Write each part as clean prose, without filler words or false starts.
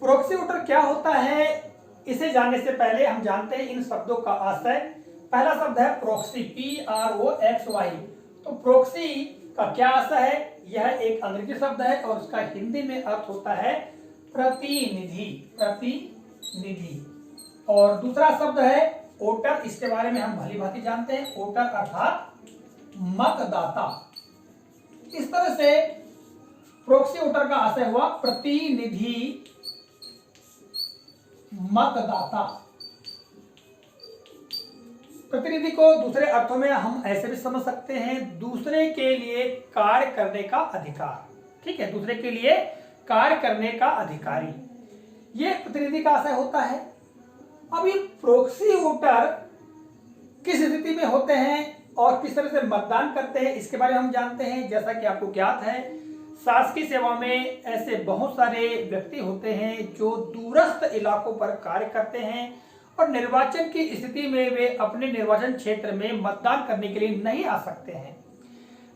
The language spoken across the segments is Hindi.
प्रॉक्सी वोटर क्या होता है, इसे जानने से पहले हम जानते हैं इन शब्दों का आशय। पहला शब्द है प्रॉक्सी, PROXY। तो प्रॉक्सी का क्या आशय है? यह एक अंग्रेजी शब्द है और उसका हिंदी में अर्थ होता है प्रतिनिधि, प्रतिनिधि। और दूसरा शब्द है वोटर, इसके बारे में हम भली भांति जानते हैं। वोटर अर्थात मतदाता। इस तरह से प्रॉक्सी वोटर का आशय हुआ प्रतिनिधि मतदाता। प्रतिनिधि को दूसरे अर्थों में हम ऐसे भी समझ सकते हैं, दूसरे के लिए कार्य करने का अधिकार। ठीक है, दूसरे के लिए कार्य करने का अधिकारी, ये प्रतिनिधि का आशय होता है। अब ये प्रॉक्सी वोटर किस स्थिति में होते हैं और किस तरह से मतदान करते हैं, इसके बारे में हम जानते हैं। जैसा कि आपको ज्ञात है, शासकीय सेवा में ऐसे बहुत सारे व्यक्ति होते हैं जो दूरस्थ इलाकों पर कार्य करते हैं और निर्वाचन की स्थिति में वे अपने निर्वाचन क्षेत्र में मतदान करने के लिए नहीं आ सकते हैं।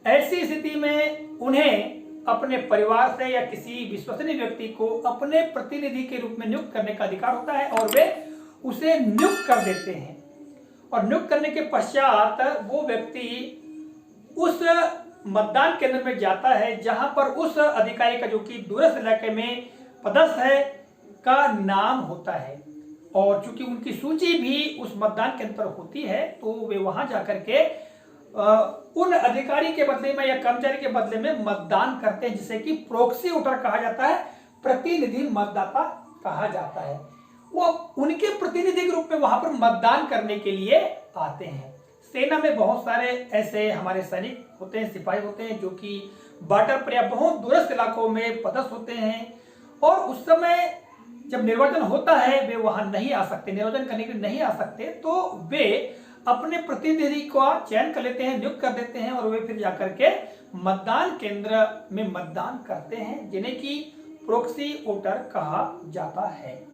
ऐसी स्थिति में उन्हें अपने परिवार से या किसी विश्वसनीय व्यक्ति को अपने प्रतिनिधि के रूप में नियुक्त करने का अधिकार होता है और वे उसे नियुक्त कर देते हैं। और नियुक्त करने के पश्चात वो व्यक्ति उस मतदान केंद्र में जाता है जहां पर उस अधिकारी का, जो कि दूरस्थ इलाके में पदस्थ है, का नाम होता है। और चूंकि उनकी सूची भी उस मतदान केंद्र पर होती है तो वे वहां जाकर के उन अधिकारी के बदले में या कर्मचारी के बदले में मतदान करते हैं, जिसे कि प्रॉक्सी वोटर कहा जाता है, प्रतिनिधि मतदाता कहा जाता है। वो उनके प्रतिनिधि के रूप में वहां पर मतदान करने के लिए आते हैं। सेना में बहुत सारे ऐसे हमारे सैनिक होते हैं, सिपाही होते हैं, जो कि बॉर्डर पर या बहुत दूरस्थ इलाकों में पदस्थ होते हैं और उस समय जब निर्वाचन होता है वे वहां नहीं आ सकते, निर्वाचन करने के लिए नहीं आ सकते, तो वे अपने प्रतिनिधि का चयन कर लेते हैं, नियुक्त कर देते हैं और वे फिर जाकर के मतदान केंद्र में मतदान करते हैं, जिन्हें कि प्रॉक्सी वोटर कहा जाता है।